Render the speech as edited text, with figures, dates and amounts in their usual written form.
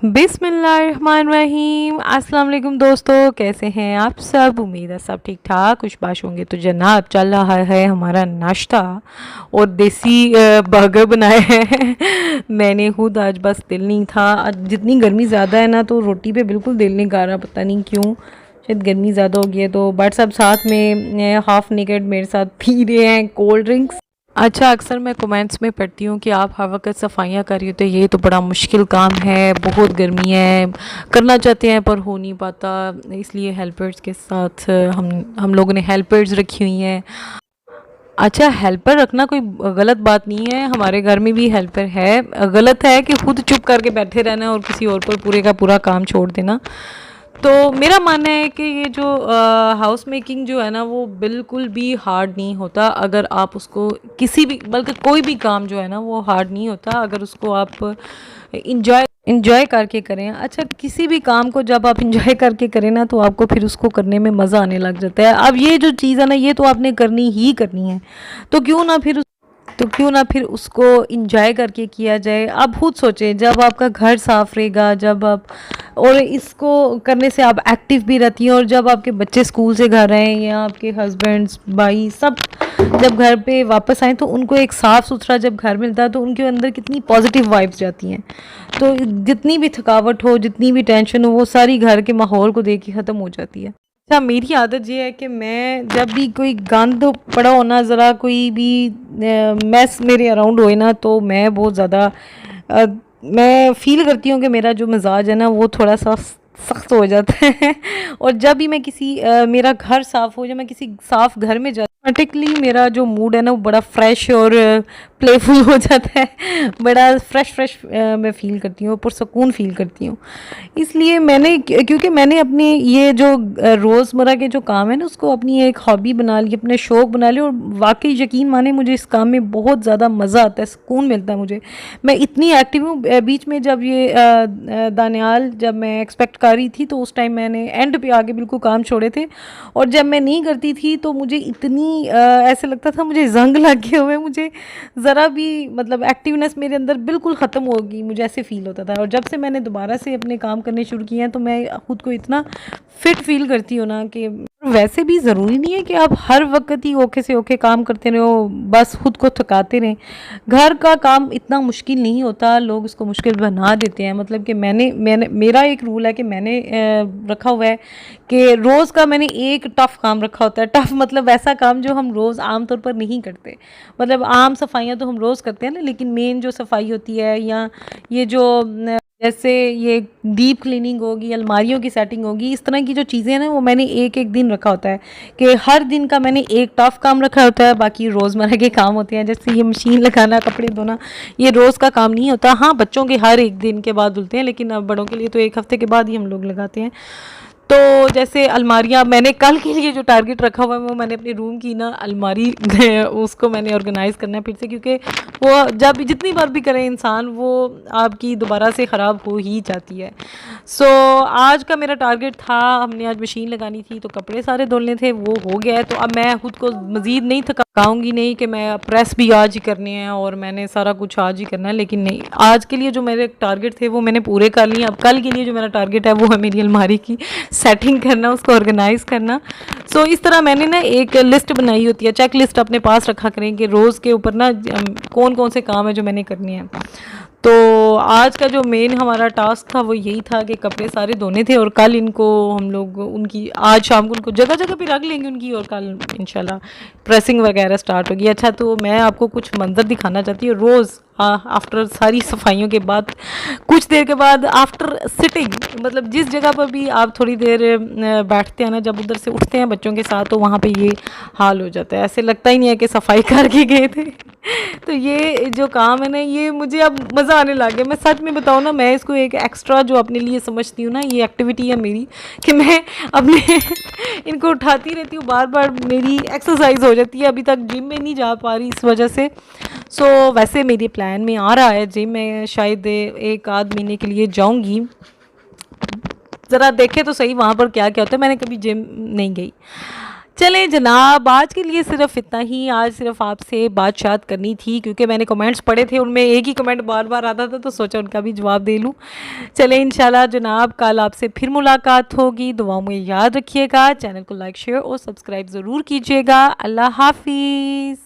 बिस्मिल्लाहिर्रहमानिर्रहीम। अस्सलाम वालेकुम दोस्तों, कैसे हैं आप सब? उम्मीद है सब ठीक ठाक खुशबाश होंगे। तो जनाब चल रहा है हमारा नाश्ता और देसी बर्गर बनाए हैं। मैंने खुद आज बस दिल नहीं था, आज जितनी गर्मी ज़्यादा है ना तो रोटी पे बिल्कुल दिल नहीं कर रहा, पता नहीं क्यों। शायद गर्मी ज़्यादा हो गई है। तो बट सब साथ में हाफ़ नेकेड मेरे साथ पी रहे हैं कोल्ड ड्रिंक्स। अच्छा, अक्सर मैं कमेंट्स में पढ़ती हूँ कि आप हर वक्त सफाइयाँ कर रही हो, तो ये तो बड़ा मुश्किल काम है, बहुत गर्मी है, करना चाहते हैं पर हो नहीं पाता, इसलिए हेल्पर्स के साथ हम लोगों ने हेल्पर्स रखी हुई हैं। अच्छा, हेल्पर रखना कोई गलत बात नहीं है, हमारे घर में भी हेल्पर है। गलत है कि खुद चुप करके बैठे रहना और किसी और पर पूरे का पूरा काम छोड़ देना। तो मेरा मानना है कि ये जो हाउस मेकिंग जो है ना वो बिल्कुल भी हार्ड नहीं होता, अगर आप उसको किसी भी, बल्कि कोई भी काम जो है ना वो हार्ड नहीं होता अगर उसको आप इंजॉय करके करें। अच्छा, किसी भी काम को जब आप इंजॉय करके करें ना तो आपको फिर उसको करने में मज़ा आने लग जाता है। अब ये जो चीज़ है ना ये तो आपने करनी ही करनी है, तो क्यों ना फिर उसको इंजॉय करके किया जाए। आप खुद सोचें, जब आपका घर साफ रहेगा, जब आप और इसको करने से आप एक्टिव भी रहती हैं, और जब आपके बच्चे स्कूल से घर आएँ या आपके हस्बैंड्स भाई सब जब घर पे वापस आएँ तो उनको एक साफ़ सुथरा जब घर मिलता है तो उनके अंदर कितनी पॉजिटिव वाइब्स जाती हैं। तो जितनी भी थकावट हो, जितनी भी टेंशन हो, वो सारी घर के माहौल को देख के ख़त्म हो जाती है। अच्छा, मेरी आदत ये है कि मैं जब भी कोई गंद पड़ा हो ना, ज़रा कोई भी मैस मेरे अराउंड होए ना, तो मैं बहुत ज़्यादा मैं फ़ील करती हूँ कि मेरा जो मिजाज है ना वो थोड़ा सा सख्त हो जाता है। और जब भी मैं किसी मेरा घर साफ़ हो या मैं किसी साफ़ घर में जाती ऑटोमेटिकली मेरा जो मूड है ना वो बड़ा फ्रेश और प्लेफुल हो जाता है। बड़ा फ्रेश मैं फ़ील करती हूँ, पुरसकून फ़ील करती हूँ। इसलिए क्योंकि मैंने अपनी ये जो रोज़मर्रा के जो काम है ना उसको अपनी एक हॉबी बना ली, अपने शौक़ बना लिए, और वाकई यकीन माने मुझे इस काम में बहुत ज़्यादा मज़ा आता है, सुकून मिलता है मुझे। मैं इतनी एक्टिव हूँ, बीच में जब ये दानियाल जब मैं एक्सपेक्ट कर रही थी तो उस टाइम मैंने एंड पे आके बिल्कुल काम छोड़े थे, और जब मैं नहीं करती थी तो मुझे इतनी ऐसे लगता था मुझे जंग लग गए हुए, मुझे ज़रा भी मतलब एक्टिवनेस मेरे अंदर बिल्कुल ख़त्म हो गई, मुझे ऐसे फ़ील होता था। और जब से मैंने दोबारा से अपने काम करने शुरू किए हैं तो मैं खुद को इतना फिट फील करती हूँ ना कि वैसे भी ज़रूरी नहीं है कि आप हर वक्त ही ओखे से ओखे काम करते रहो, बस खुद को थकाते रहें। घर का काम इतना मुश्किल नहीं होता, लोग इसको मुश्किल बना देते हैं। मतलब कि मैंने मैंने मेरा एक रूल है कि मैंने रखा हुआ है कि रोज़ का मैंने एक टफ़ काम रखा होता है। टफ़ मतलब ऐसा काम जो हम रोज़ आम तौर पर नहीं करते। मतलब आम सफाइयाँ तो हम रोज़ करते हैं ना, लेकिन मेन जो सफाई होती है या ये जो जैसे ये डीप क्लीनिंग होगी, अलमारियों की सेटिंग होगी, इस तरह की जो चीज़ें हैं ना वो मैंने एक एक दिन रखा होता है कि हर दिन का मैंने एक टफ़ काम रखा होता है। बाकी रोज़मर्रा के काम होते हैं जैसे ये मशीन लगाना, कपड़े धोना, ये रोज़ का काम नहीं होता। हाँ, बच्चों के हर एक दिन के बाद धुलते हैं, लेकिन अब बड़ों के लिए तो एक हफ़्ते के बाद ही हम लोग लगाते हैं। तो जैसे अलमारियाँ मैंने कल के लिए जो टारगेट रखा हुआ है वो मैंने अपने रूम की ना अलमारी उसको मैंने ऑर्गेनाइज़ करना है फिर से, क्योंकि वो जब जितनी बार भी करे इंसान वो आपकी दोबारा से ख़राब हो ही जाती है। सो आज का मेरा टारगेट था, हमने आज मशीन लगानी थी तो कपड़े सारे धुलने थे, वो हो गया है। तो अब मैं खुद को मज़ीद नहीं थकाऊँगी, नहीं कि मैं प्रेस भी आज ही करने हैं और मैंने सारा कुछ आज ही करना है, लेकिन नहीं, आज के लिए जो मेरे टारगेट थे वो मैंने पूरे कर लिए। अब कल के लिए जो मेरा टारगेट है वो है मेरी अलमारी की सेटिंग करना, उसको ऑर्गेनाइज़ करना। सो इस तरह मैंने ना एक लिस्ट बनाई होती है, चेक लिस्ट अपने पास रखा करें कि रोज़ के ऊपर ना कौन कौन से काम है जो मैंने करने हैं। तो आज का जो मेन हमारा टास्क था वो यही था कि कपड़े सारे धोने थे, और कल इनको हम लोग उनकी आज शाम को उनको जगह जगह पे रख लेंगे उनकी, और कल इंशाल्लाह प्रेसिंग वगैरह स्टार्ट होगी। अच्छा, तो मैं आपको कुछ मंजर दिखाना चाहती हूँ। रोज़ आफ्टर सारी सफाइयों के बाद कुछ देर के बाद आफ्टर सिटिंग, मतलब जिस जगह पर भी आप थोड़ी देर बैठते हैं ना, जब उधर से उठते हैं बच्चों के साथ तो वहाँ पे ये हाल हो जाता है, ऐसे लगता ही नहीं है कि सफाई करके गए थे। तो ये जो काम है ना ये मुझे अब मज़ा आने लग गया। मैं सच में बताऊँ ना, मैं इसको एक एक्स्ट्रा जो अपने लिए समझती हूँ ना, ये एक्टिविटी है मेरी कि मैं अपने इनको उठाती रहती हूँ, बार बार मेरी एक्सरसाइज हो जाती है। अभी तक जिम में नहीं जा पा रही इस वजह से। सो वैसे मेरे प्लान में आ रहा है जिम में शायद एक आध महीने के लिए जाऊंगी, ज़रा देखे तो सही वहाँ पर क्या क्या होता है, मैंने कभी जिम नहीं गई। चलें जनाब, आज के लिए सिर्फ इतना ही। आज सिर्फ आपसे बात करनी थी क्योंकि मैंने कमेंट्स पढ़े थे, उनमें एक ही कमेंट बार बार आता था तो सोचा उनका भी जवाब दे लूँ। चलें इंशाल्लाह जनाब, कल आपसे फिर मुलाकात होगी। दुआओं में याद रखिएगा, चैनल को लाइक शेयर और सब्सक्राइब ज़रूर कीजिएगा। अल्लाह हाफिज़।